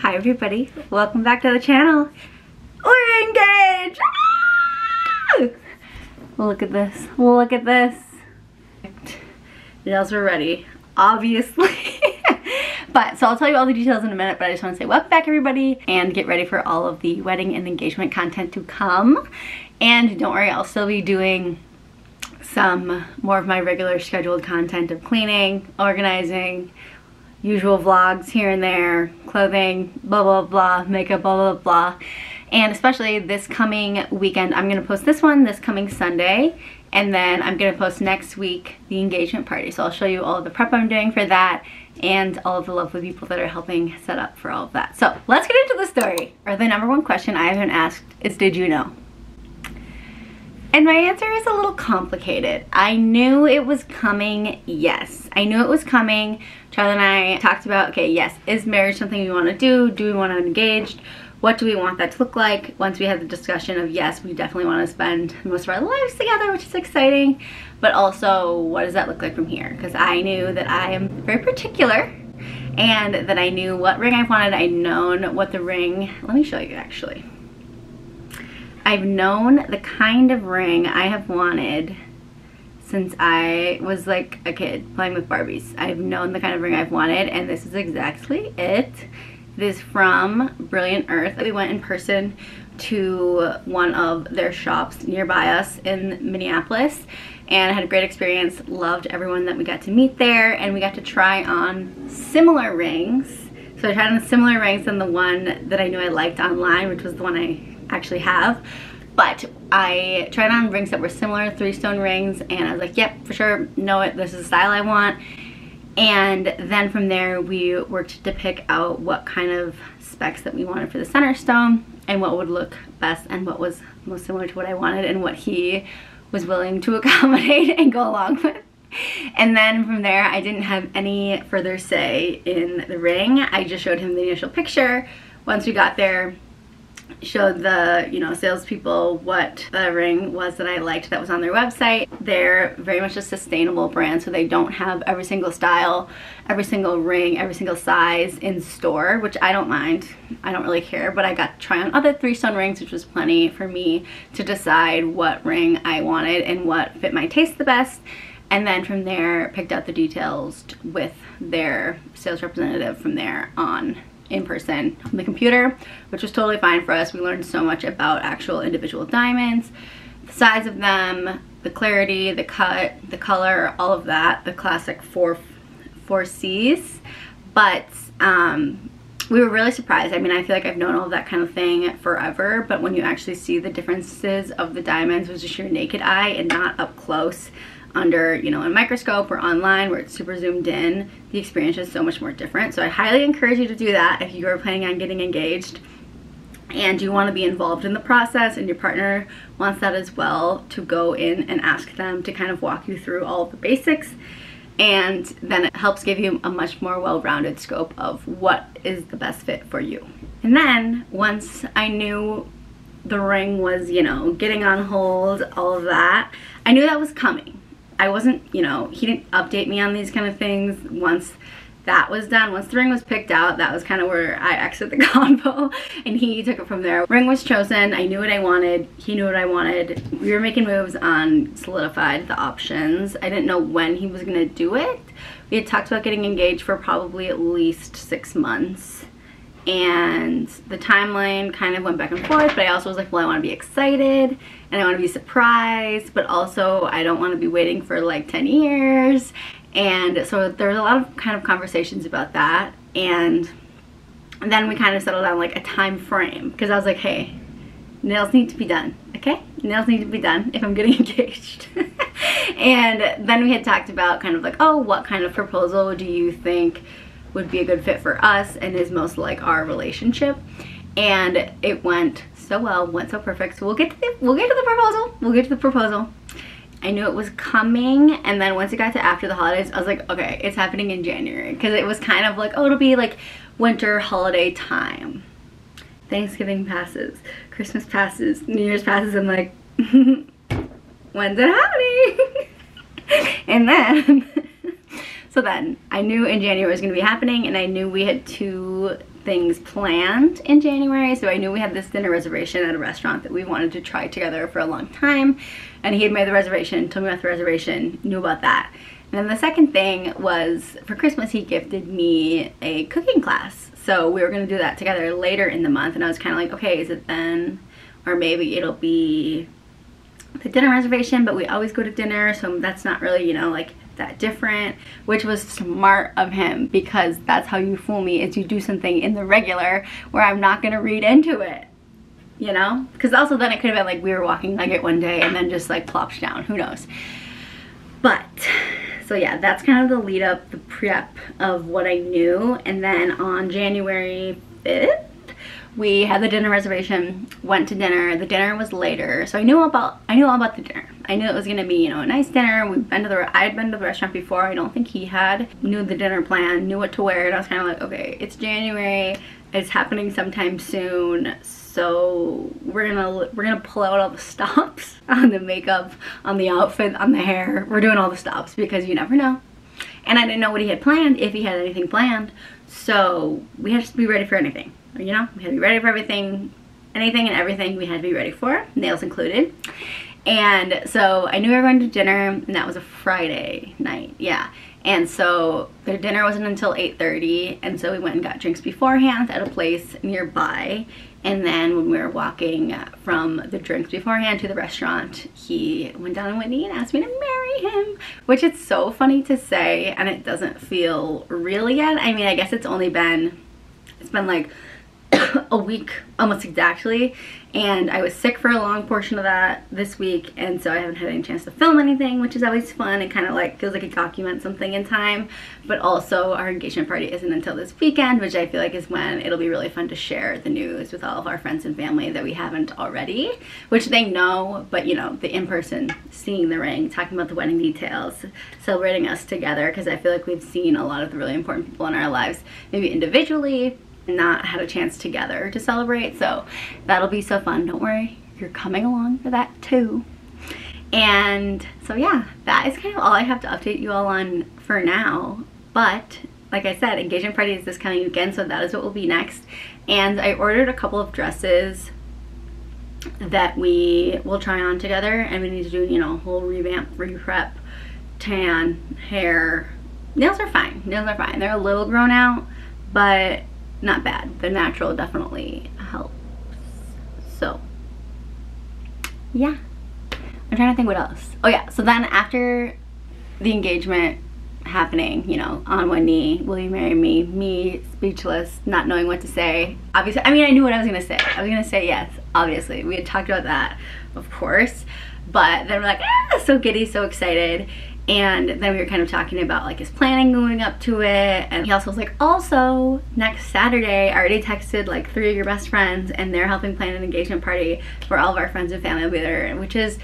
Hi everybody, welcome back to the channel. We're engaged! Ah! Look at this, look at this. Nails are ready, obviously. So I'll tell you all the details in a minute, but I just want to say welcome back everybody and get ready for all of the wedding and engagement content to come. And don't worry, I'll still be doing some more of my regular scheduled content of cleaning, organizing, usual vlogs here and there, clothing, blah blah blah, makeup, blah blah blah. And especially this coming weekend, I'm gonna post this one this coming Sunday, and then I'm gonna post next week the engagement party. So I'll show you all of the prep I'm doing for that and all of the lovely people that are helping set up for all of that. So let's get into the story. Or the number one question I haven't asked is, did you know? And my answer is a little complicated. I knew it was coming, yes. I knew it was coming. Charlie and I talked about, okay, yes, is marriage something we want to do? Do we want to engage? What do we want that to look like? Once we had the discussion of, yes, we definitely want to spend most of our lives together, which is exciting. But also, what does that look like from here? Because I knew that I am very particular and that I knew what ring I wanted. I'd known what the ring, let me show you actually. I've known the kind of ring I have wanted since I was like a kid playing with Barbies. I've known the kind of ring I've wanted, and this is exactly it. It is from Brilliant Earth. We went in person to one of their shops nearby us in Minneapolis and had a great experience. Loved everyone that we got to meet there, and we got to try on similar rings. So I tried on similar rings than the one that I knew I liked online, which was the one I actually have. But I tried on rings that were similar, 3-stone rings, and I was like, yep, for sure, know it, this is the style I want. And then from there, we worked to pick out what kind of specs that we wanted for the center stone and what would look best and what was most similar to what I wanted and what he was willing to accommodate and go along with. And then from there, I didn't have any further say in the ring. I just showed him the initial picture. Once we got there, showed the, you know, salespeople what the ring was that I liked that was on their website. They're very much a sustainable brand, so they don't have every single style, every single ring, every single size in store, which I don't mind. I don't really care, but I got to try on other 3-stone rings, which was plenty for me to decide what ring I wanted and what fit my taste the best. And then from there, picked out the details with their sales representative from there on in person on the computer, which was totally fine for us. We learned so much about actual individual diamonds, the size of them, the clarity, the cut, the color, all of that, the classic four C's. But we were really surprised. I mean, I feel like I've known all of that kind of thing forever, but when you actually see the differences of the diamonds with just your naked eye and not up close under, you know, a microscope or online where it's super zoomed in, the experience is so much more different. So I highly encourage you to do that if you are planning on getting engaged and you want to be involved in the process and your partner wants that as well, to go in and ask them to kind of walk you through all of the basics. And then it helps give you a much more well-rounded scope of what is the best fit for you. And then once I knew the ring was, you know, getting on hold, all of that, I knew that was coming. I wasn't, you know, he didn't update me on these kind of things. Once that was done, once the ring was picked out, that was kind of where I exited the convo and he took it from there. Ring was chosen, I knew what I wanted, he knew what I wanted. We were making moves on solidified the options. I didn't know when he was gonna do it. We had talked about getting engaged for probably at least 6 months. And the timeline kind of went back and forth, but I also was like, well, I want to be excited and I want to be surprised, but also I don't want to be waiting for like 10 years. And so there was a lot of kind of conversations about that. And then we kind of settled on like a time frame, because I was like, hey, nails need to be done, okay? Nails need to be done if I'm getting engaged. And then we had talked about kind of like, oh, what kind of proposal do you think would be a good fit for us and is most like our relationship? And it went so well, went so perfect. So we'll get to the proposal. I knew it was coming, and then once it got to after the holidays, I was like, okay, it's happening in January, because it was kind of like, oh, it'll be like winter holiday time. Thanksgiving passes, Christmas passes, New Year's passes. I'm like, when's it happening? And then so then I knew in January it was going to be happening, and I knew we had 2 things planned in January. So I knew we had this dinner reservation at a restaurant that we wanted to try together for a long time. And he had made the reservation, told me about the reservation, knew about that. And then the second thing was, for Christmas, he gifted me a cooking class. So we were gonna do that together later in the month. And I was kind of like, okay, is it then? Or maybe it'll be the dinner reservation, but we always go to dinner. So that's not really, you know, like that different, which was smart of him, because that's how you fool me, is you do something in the regular where I'm not gonna read into it, you know? Because also then it could have been like we were walking Nugget one day and then just like plops down, who knows? But so yeah, that's kind of the lead up, the prep of what I knew. And then on January 5th, we had the dinner reservation, went to dinner. The dinner was later, so I knew all about the dinner. I knew it was gonna be, you know, a nice dinner. I had been to the restaurant before. I don't think he had. Knew the dinner plan, knew what to wear, and I was kind of like, okay, it's January, it's happening sometime soon, so we're gonna pull out all the stops on the makeup, on the outfit, on the hair. We're doing all the stops because you never know. And I didn't know what he had planned, if he had anything planned, so we had to be ready for anything. You know, we had to be ready for everything, anything and everything we had to be ready for, nails included. And so I knew we were going to dinner, and that was a Friday night, yeah. And so their dinner wasn't until 8:30, and so we went and got drinks beforehand at a place nearby. And then when we were walking from the drinks beforehand to the restaurant, he went down on one knee and asked me to marry him, which is so funny to say, and it doesn't feel real yet. I mean, I guess it's been like a week almost exactly, and I was sick for a long portion of that this week, and so I haven't had any chance to film anything, which is always fun and kind of like feels like it documents something in time. But also our engagement party isn't until this weekend, which I feel like is when it'll be really fun to share the news with all of our friends and family that we haven't already, which they know, but you know, the in-person, seeing the ring, talking about the wedding details, celebrating us together, because I feel like we've seen a lot of the really important people in our lives maybe individually, not had a chance together to celebrate. So that'll be so fun. Don't worry, you're coming along for that too. And so yeah, that is kind of all I have to update you all on for now. But like I said, engagement party is this coming weekend, so that is what will be next. And I ordered a couple of dresses that we will try on together, and we need to do, you know, a whole revamp, re-prep, tan, hair. Nails are fine. Nails are fine. They're a little grown out, but not bad. The natural definitely helps. So yeah, I'm trying to think what else. Oh yeah, so then after the engagement happening, you know, on one knee, will you marry me? Me speechless, not knowing what to say. Obviously, I mean, I knew what I was gonna say. I was gonna say yes, obviously. We had talked about that, of course. But then we're like, ah, so giddy, so excited. And then we were kind of talking about like his planning going up to it. And he also was like, also next Saturday, I already texted like 3 of your best friends, and they're helping plan an engagement party for all of our friends and family will be there, which is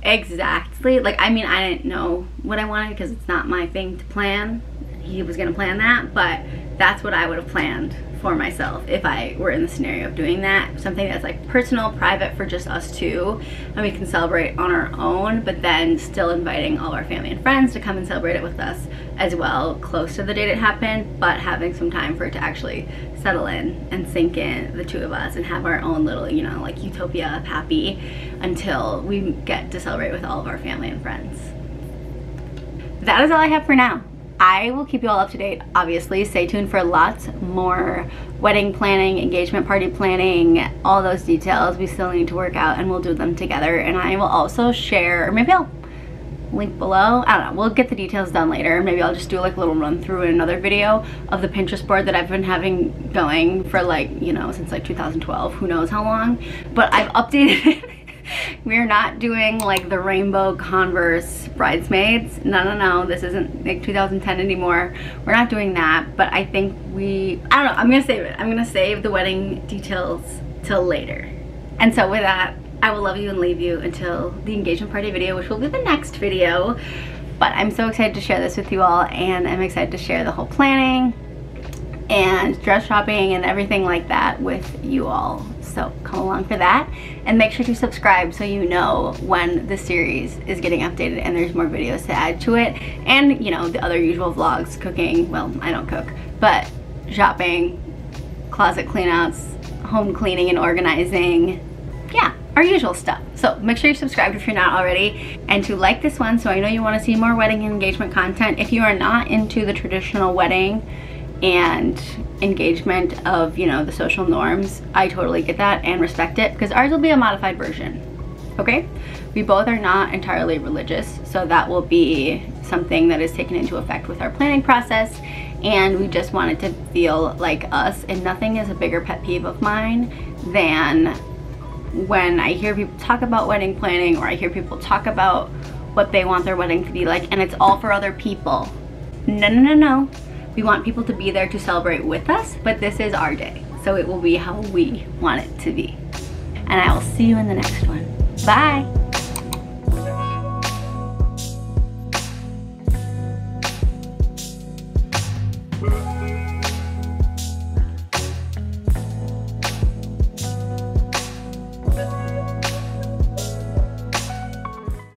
exactly, like, I mean, I didn't know what I wanted because it's not my thing to plan. He was gonna plan that, but that's what I would have planned for myself if I were in the scenario of doing that. Something that's like personal, private, for just us two, and we can celebrate on our own, but then still inviting all our family and friends to come and celebrate it with us as well, close to the date it happened, but having some time for it to actually settle in and sink in, the two of us, and have our own little, you know, like utopia of happy until we get to celebrate with all of our family and friends. That is all I have for now. I will keep you all up to date, obviously. Stay tuned for lots more wedding planning, engagement party planning, all those details we still need to work out, and we'll do them together. And I will also share, or maybe I'll link below, I don't know, we'll get the details done later. Maybe I'll just do like a little run through in another video of the Pinterest board that I've been having going for like, you know, since like 2012, who knows how long, but I've updated it. We're not doing like the rainbow Converse bridesmaids. No, this isn't like 2010 anymore. We're not doing that, but I think I don't know, I'm gonna save it. I'm gonna save the wedding details till later. And so with that, I will love you and leave you until the engagement party video, which will be the next video. But I'm so excited to share this with you all, and I'm excited to share the whole planning and dress shopping and everything like that with you all. So come along for that, and make sure to subscribe so you know when the series is getting updated and there's more videos to add to it. And you know, the other usual vlogs, cooking, well, I don't cook, but shopping, closet cleanouts, home cleaning and organizing. Yeah, our usual stuff. So make sure you're subscribed if you're not already, and to like this one so I know you want to see more wedding and engagement content. If you are not into the traditional wedding and engagement of, you know, the social norms, I totally get that and respect it, because ours will be a modified version. Okay? We both are not entirely religious, so that will be something that is taken into effect with our planning process, and we just want it to feel like us. And nothing is a bigger pet peeve of mine than when I hear people talk about wedding planning, or I hear people talk about what they want their wedding to be like, and it's all for other people. No, no, no, no. We want people to be there to celebrate with us, but this is our day, so it will be how we want it to be. And I will see you in the next one. Bye.